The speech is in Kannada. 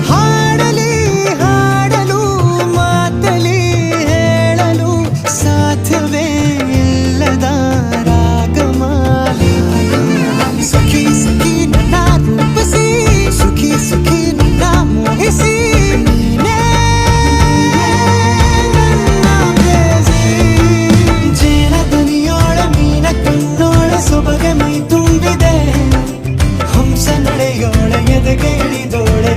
ಹಾಡಲಿ ಹಾಡಲು ಮಾತಲಿ ಹೇಳಲು ಸಾಧ್ಯವೇ ಇಲ್ಲದ ರಾಗಮಾಲಿ ಸಖಿ ಸಖಿ ನನ್ನ ರೂಪಿಸಿ ಸುಖಿ ಸುಖಿ ನನ್ನ ಮೋಹಿಸಿ ನೀನೇ ನನ್ನ ಪ್ರೇಯಸಿ. ಜೇನ ದನಿಯೋಳ ಮೀನ ಕಣ್ಣೋಳ ಸೊಬಗೆ ಮೈ ತುಂಬಿದೆ ಹಂಸ ನಡೆಯೋಳ ಎದೆಗೆ ಇಳಿದೋಳೆ